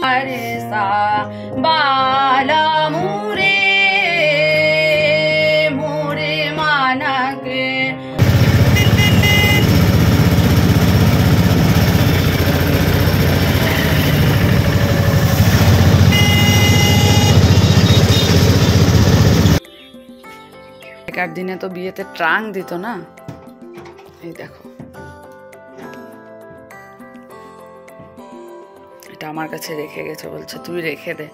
Hare sa bala mure mure manake একার দিনে তো বিয়েতে ট্রাং দিত না। এই দেখো, এটা আমার কাছে রেখে গেছে, বলছে তুই রেখে দে।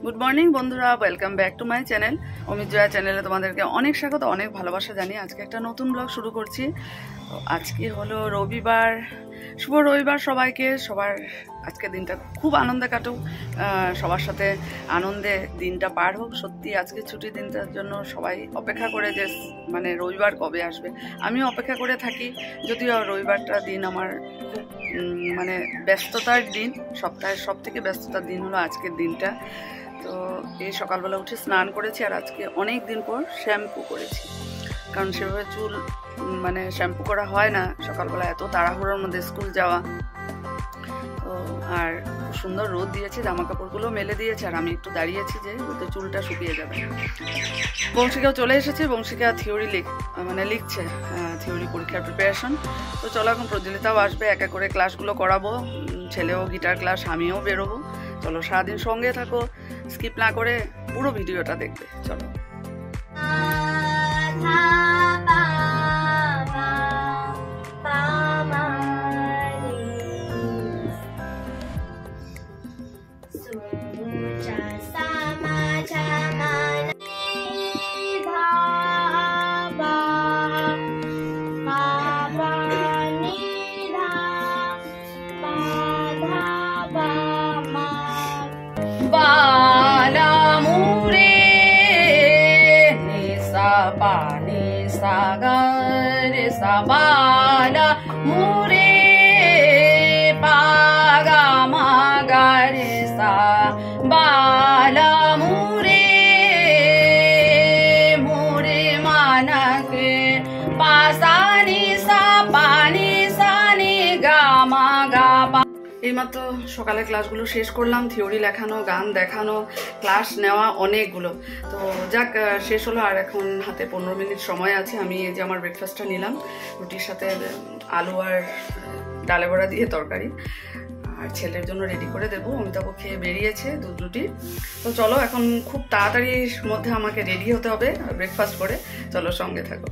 গুড মর্নিং বন্ধুরা, welcome back to my channel. Amit Jaya চ্যানেলে তোমাদেরকে অনেক স্বাগত, অনেক ভালোবাসা জানিয়ে আজকে একটা নতুন ব্লগ শুরু করছি। তো আজকে হলো রবিবার, শুভ রবিবার সবাইকে। সবার আজকে দিনটা খুব আনন্দে কাটুক, সবার সাথে আনন্দে দিনটা পার হোক। সত্যি আজকে ছুটির দিনটার জন্য সবাই অপেক্ষা করে যে মানে রবিবার কবে আসবে। আমিও অপেক্ষা করে থাকি, যদিও রবিবারটা দিন আমার খুব মানে ব্যস্ততার দিন, সপ্তাহের সব থেকে ব্যস্ততার দিন হলো আজকের দিনটা। তো এই সকালবেলা উঠে স্নান করেছি, আর আজকে অনেক দিন পর শ্যাম্পু করেছি, কারণ সেভাবে চুল মানে শ্যাম্পু করা হয় না সকালবেলা, এত তাড়াহুড়োর মধ্যে স্কুল যাওয়া। তো আর খুব সুন্দর রোদ দিয়েছে, জামা কাপড়গুলো মেলে দিয়েছে, আর আমি একটু দাঁড়িয়েছি যে রোদে চুলটা শুকিয়ে যাবে। বংশিকাও চলে এসেছে, বংশিকা থিওরি লিখছে, থিওরি পরীক্ষার প্রিপারেশন। তো চলো এখন প্রজ্বলিতাও আসবে, একা করে ক্লাসগুলো করাবো, ছেলেও গিটার ক্লাস, আমিও বেরোবো। চলো সারাদিন সঙ্গে থাকো, স্কিপ না করে পুরো ভিডিওটা দেখবে। চলো। Bala mure nisa pani sagar sa bala mure paga magar sa bala mure mure manake pasani sa pani sani ga maga. এইমাত্র সকালে ক্লাসগুলো শেষ করলাম, থিওরি লেখানো, গান দেখানো, ক্লাস নেওয়া অনেকগুলো। তো যাক, শেষ হলো, আর এখন হাতে 15 মিনিট সময় আছে। আমি এই যে আমার ব্রেকফাস্টটা নিলাম, রুটির সাথে আলু আর ডালে বড়া দিয়ে তরকারি, আর ছেলের জন্য রেডি করে দেবো। অমিতাভ খেয়ে বেরিয়েছে, দুধ রুটি। তো চলো এখন খুব তাড়াতাড়ির মধ্যে আমাকে রেডি হতে হবে ব্রেকফাস্ট করে। চলো সঙ্গে থাকো।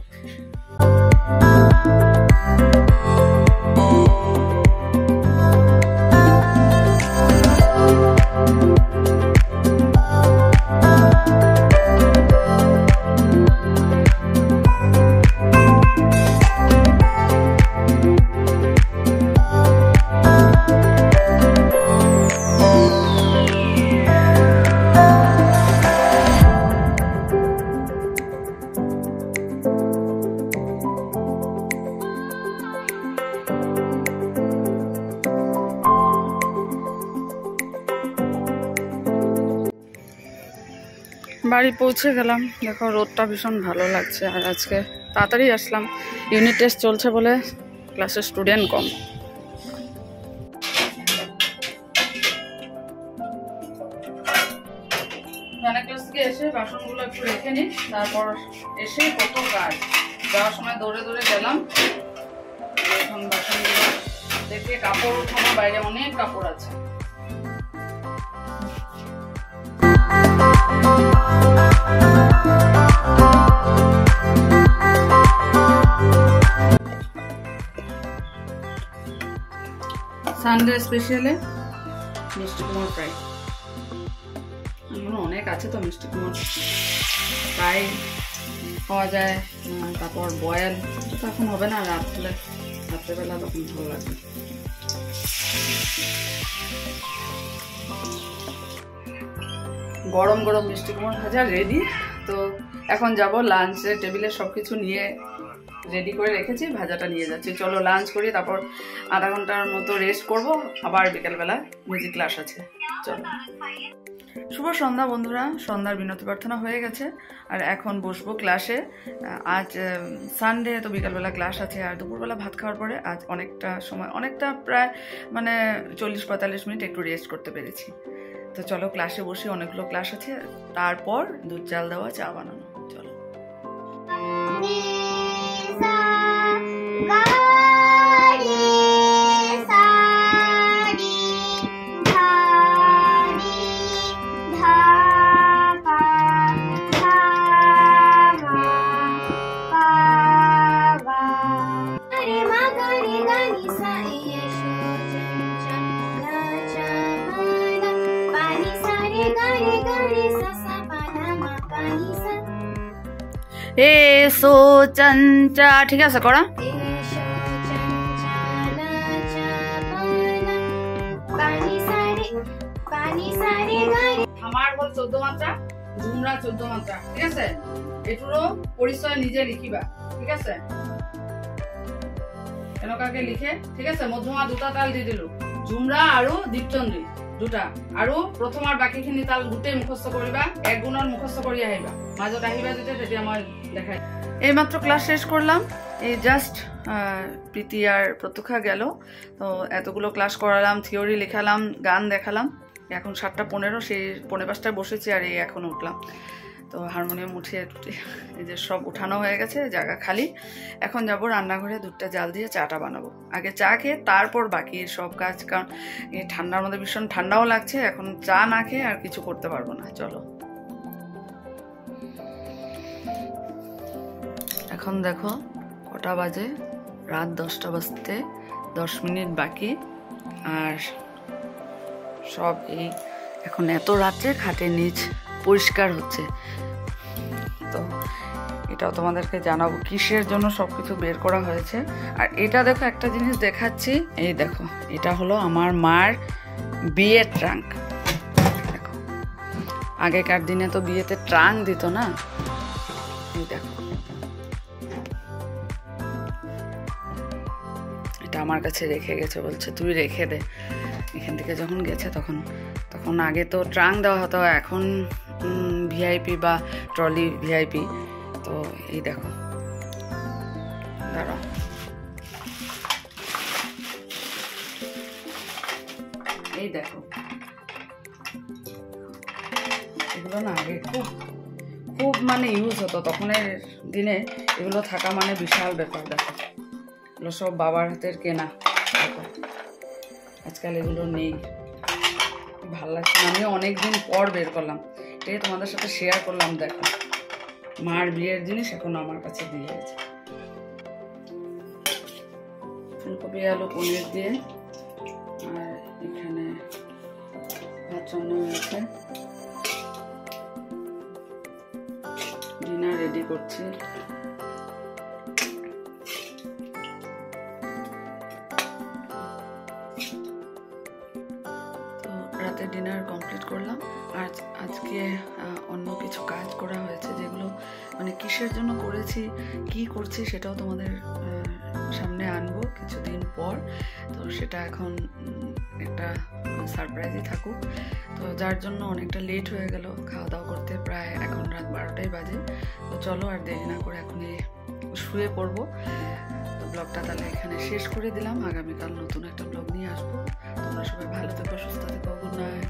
বাড়ি পৌঁছে গেলাম, দেখো রোদটা ভীষণ ভালো লাগছে, আর আজকে তাড়াতাড়ি আসলাম, ইউনিট টেস্ট চলছে বলে ক্লাসের স্টুডেন্ট কম। ক্লাস থেকে এসে বাসনগুলো একটু রেখে নিই, তারপর এসে কত কাজ, যাওয়ার সময় দৌড়ে দৌড়ে গেলাম। এখন বাসনগুলো দেখে কাপড় উঠানো, বাইরে অনেক কাপড় আছে। সানডে স্পেশালে মিষ্টি কুমড়ো ফ্রাই, এগুলো অনেক আছে তো। মিষ্টি কুমড়ো ফ্রাই পাওয়া যায়, তারপর বয়েল তো এখন হবে না, রাত্রেবেলা তখন ভালো লাগবে। গরম গরম মিষ্টি কুমড়ো ভাজা রেডি। তো এখন যাব লাঞ্চের টেবিলে, সব কিছু নিয়ে রেডি করে রেখেছি, ভাজাটা নিয়ে যাচ্ছি। চলো লাঞ্চ করি, তারপর আধা ঘন্টার মতো রেস্ট করব, আবার বিকেলবেলা মিউজিক ক্লাস আছে। চলো। শুভ সন্ধ্যা বন্ধুরা, সন্ধ্যার বিনতি প্রার্থনা হয়ে গেছে, আর এখন বসবো ক্লাসে। আজ সানডে তো বিকালবেলা ক্লাস আছে, আর দুপুরবেলা ভাত খাওয়ার পরে আজ অনেকটা সময়, অনেকটা প্রায় মানে 40-45 মিনিট একটু রেস্ট করতে পেরেছি। তো চলো ক্লাসে বসি, অনেকগুলো ক্লাস আছে, তারপর দুধ চাল দেওয়া, চা বানানো। চলো। এসো চঞ্চা, ঠিক আছে করা। আমার বল 14 মাত্রা, ঝুমরা 14 মাত্রা, ঠিক আছে। এটুরো পরিচয় নিজে লিখিবা, ঠিক আছে। এনেকাকে লিখে, ঠিক আছে। মধ্যমা দুটা তাল দি দিলো, ঝুমরা আৰু দীপচন্দ্ৰী দুটা, আৰু প্ৰথম আৰু বাকীখিনি তাল গোটেই মুখস্থ কৰিবা, এক গুণৰ মুখস্থ কৰি আহিবা, মাজত আহিবা যেতিয়া মই দেখাই। এইমাত্র ক্লাস শেষ করলাম, এই জাস্ট প্রীতি আর প্রত্যক্ষা গেল, তো এতগুলো ক্লাস করালাম, থিওরি লেখালাম, গান দেখালাম। এখন 7:15, সেই 4:45টায় বসেছি, আর এই এখন উঠলাম। তো হারমোনিয়াম উঠিয়ে এই যে সব উঠানো হয়ে গেছে, জায়গা খালি। এখন যাব রান্নাঘরে, দুধটা জাল দিয়ে চাটা বানাবো। আগে চা খেয়ে তারপর বাকি সব কাজ, কারণ এই ঠান্ডার মধ্যে ভীষণ ঠান্ডাও লাগছে, এখন চা না খেয়ে আর কিছু করতে পারবো না। চলো। এখন দেখো কটা বাজে, রাত 10টা বাজতে 10 মিনিট বাকি, আর সব এই এখন এত রাত্রে খাটের নিচ পরিষ্কার হচ্ছে। তো এটাও তোমাদেরকে জানাবো কিসের জন্য সব কিছু বের করা হয়েছে। আর এটা দেখো, একটা জিনিস দেখাচ্ছি, এই দেখো, এটা হলো আমার মার বিয়ের ট্রাঙ্ক। দেখো, আগেকার দিনে তো বিয়েতে ট্রাঙ্ক দিত না, এই দেখো, এটা আমার কাছে রেখে গেছে, বলছে তুই রেখে দে। এখান থেকে যখন গেছে তখন আগে তো ট্রাঙ্ক দেওয়া হতো, এখন ভিআইপি বা ট্রলি ভিআইপি। তো এই দেখো, দাঁড়াও, এই দেখো, এগুলো না আগে খুব মানে ইউজ হতো, তখনের দিনে এগুলো থাকা মানে বিশাল ব্যাপার। দেখো, এগুলো সব বাবার হাতের কেনা, আজকাল এগুলো নেই, ভালো লাগছে না। আমি অনেকদিন পর বের করলাম, এটাই তোমাদের সাথে শেয়ার করলাম। দেখো, মার বিয়ের জিনিস এখন আমার কাছে দিয়ে গেছে। ফুলকপি, আলু, পনির দিয়ে, আর এখানে ভাত রান্না হয়েছে, ডিনার রেডি করছি। রাতে ডিনার কমপ্লিট করলাম, আর আজকে অন্য কিছু কাজ করা হয়েছে, যেগুলো মানে কিসের জন্য করেছি, কি করছি, সেটাও তোমাদের সামনে আনবো কিছুদিন পর। তো সেটা এখন একটা সারপ্রাইজই থাকুক। তো যার জন্য অনেকটা লেট হয়ে গেল খাওয়া দাওয়া করতে, প্রায় এখন রাত 12টাই বাজে। তো চলো আর দেরি না করে এখনই শুয়ে পড়বো। তো ব্লগটা তাহলে এখানে শেষ করে দিলাম, আগামীকাল নতুন একটা ব্লগ নিয়ে আসবো। তোমরা সবাই ভালো থেকো, সুস্থ থেকো, গুড নাইট।